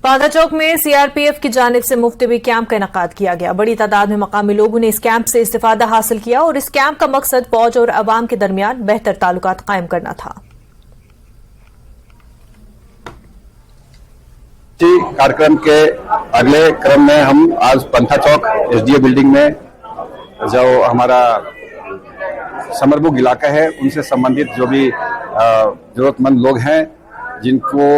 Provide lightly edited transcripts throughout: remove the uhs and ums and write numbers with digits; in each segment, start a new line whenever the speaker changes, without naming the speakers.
पादा चौक में सीआरपीएफ की जानिब से मुफ्तबी कैंप का इनेकाद किया गया। बड़ी तादाद में मकामी लोगों ने इस कैंप से इस्तिफादा हासिल किया और इस कैंप का मकसद फौज और अवाम के दरमियान बेहतर ताल्लुकात कायम करना था।
कार्यक्रम के अगले क्रम में हम आज पंथा चौक एसडीए बिल्डिंग में जो हमारा समरबुग इलाका है उनसे संबंधित जो भी जरूरतमंद लोग हैं जिनको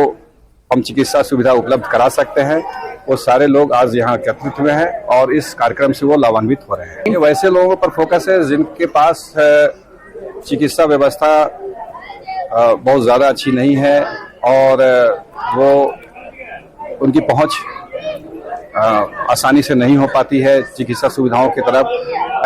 हम चिकित्सा सुविधा उपलब्ध करा सकते हैं वो सारे लोग आज यहाँ एकत्रित हुए हैं और इस कार्यक्रम से वो लाभान्वित हो रहे हैं। वैसे लोगों पर फोकस है जिनके पास चिकित्सा व्यवस्था बहुत ज़्यादा अच्छी नहीं है और वो उनकी पहुंच आसानी से नहीं हो पाती है चिकित्सा सुविधाओं की तरफ।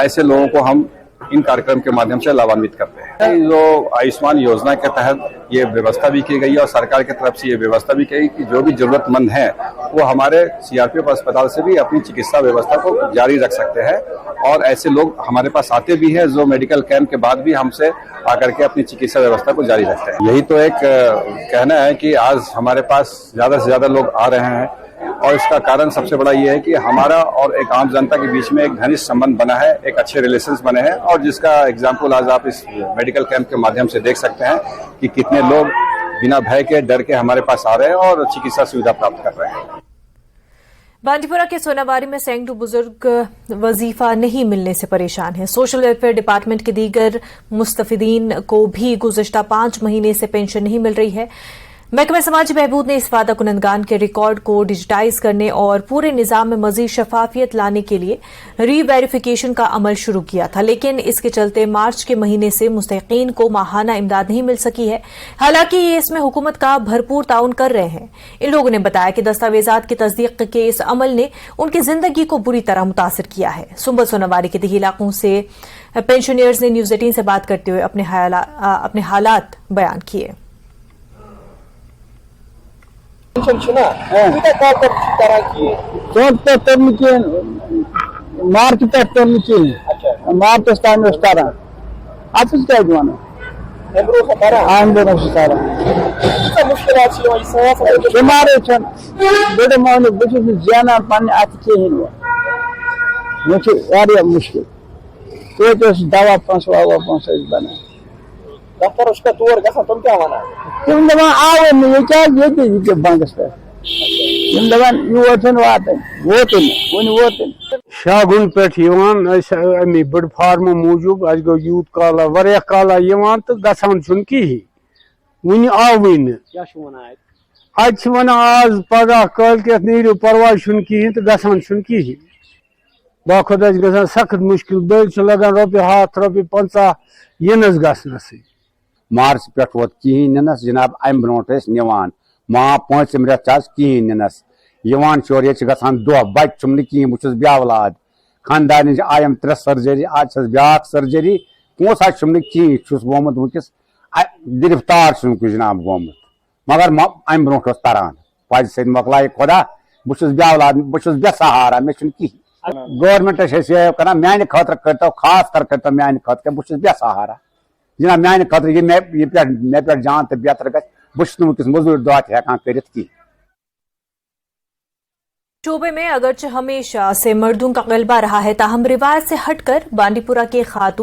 ऐसे लोगों को हम इन कार्यक्रम के माध्यम से लाभान्वित करते हैं। जो आयुष्मान योजना के तहत ये व्यवस्था भी की गई है और सरकार की तरफ से ये व्यवस्था भी की गई कि जो भी जरूरतमंद हैं वो हमारे सीआरपीएफ अस्पताल से भी अपनी चिकित्सा व्यवस्था को जारी रख सकते हैं और ऐसे लोग हमारे पास आते भी हैं जो मेडिकल कैंप के बाद भी हमसे आकर के अपनी चिकित्सा व्यवस्था को जारी रखते हैं। यही तो एक कहना है कि आज हमारे पास ज्यादा से ज्यादा लोग आ रहे हैं और इसका कारण सबसे बड़ा ये है कि हमारा और एक आम जनता के बीच में एक घनिष्ठ संबंध बना है, एक अच्छे रिलेशंस बने हैं और जिसका एग्जाम्पल आज आप इस मेडिकल कैंप के माध्यम से देख सकते हैं कि कितने लोग बिना भय के डर के हमारे पास आ रहे हैं और चिकित्सा सुविधा प्राप्त कर रहे हैं।
बांडीपुरा के सोनाबारी में सैकड़ों बुजुर्ग वजीफा नहीं मिलने से परेशान हैं। सोशल वेलफेयर डिपार्टमेंट के दीगर मुस्तफिदीन को भी गुज़िश्ता 5 महीने से पेंशन नहीं मिल रही है। महकमा समाजी बहबूद ने इस वादा कुनंदगान के रिकॉर्ड को डिजिटाइज करने और पूरे निजाम में मजीद शफाफियत लाने के लिए री वेरिफिकेशन का अमल शुरू किया था, लेकिन इसके चलते मार्च के महीने से मुस्तहिकीन को माहाना इमदाद नहीं मिल सकी है। हालांकि ये इसमें हुकूमत का भरपूर ताउन कर रहे हैं। इन लोगों ने बताया कि दस्तावेजात की तस्दीक के इस अमल ने उनकी जिंदगी को बुरी तरह मुतासिर किया है। सुंबल सोनावारी के दिही इलाकों से पेंशनियर्स ने न्यूज 18 से बात करते हुए अपने हालात बयान किए।
मार्च तक मार्च तारा आफिस क्या बड़े मामले जाना पानी अत मुश्किल दवा पंस बना
डॉक्टर उसका तोड़ गसा तुम क्या माना
तुम दवा आओ नहीं क्या ये बंगस पे तुम दवा वोटन वात वोटन शागुन पे अमी बड़ फार्म मूजूब अज गो यूत काला वरिया काला तो गसान कहीं वन आवी आज आज पगह कल नीरू परवाह कहीं तो गसान कहीं बाखुद ग सख्त मुश्किल बिल लगान ₹100 यनस गसनस
मार्च पे वो कहीं नस जनाब अम ब्रो निवान माँ 5 रेत कहीं नस और ये दह बच कहीं बहुत ब्यावलाद खानदान आयम 3 सर्जरी आज ब्या सर्जरी पोसा कहीं गोमुत वस गिरफ्तार जनाब गोमुत मगर अम ब्रो तरान पज सत मकल खुदा बहुत ब्यावलाद बहुत बेसहारा मे कहीं गवर्नमेंट कर मान खतर कर खास कर मान खतर बहुत बेसहारा जनाब मान खतर ये मे पे जान तो बेहतर ग वस मजदूर दह हेकान कर
शोबे में अगरचे हमेशा से मर्दों का गलबा रहा है, ताहम रिवायत से हटकर बांडीपुरा के खातून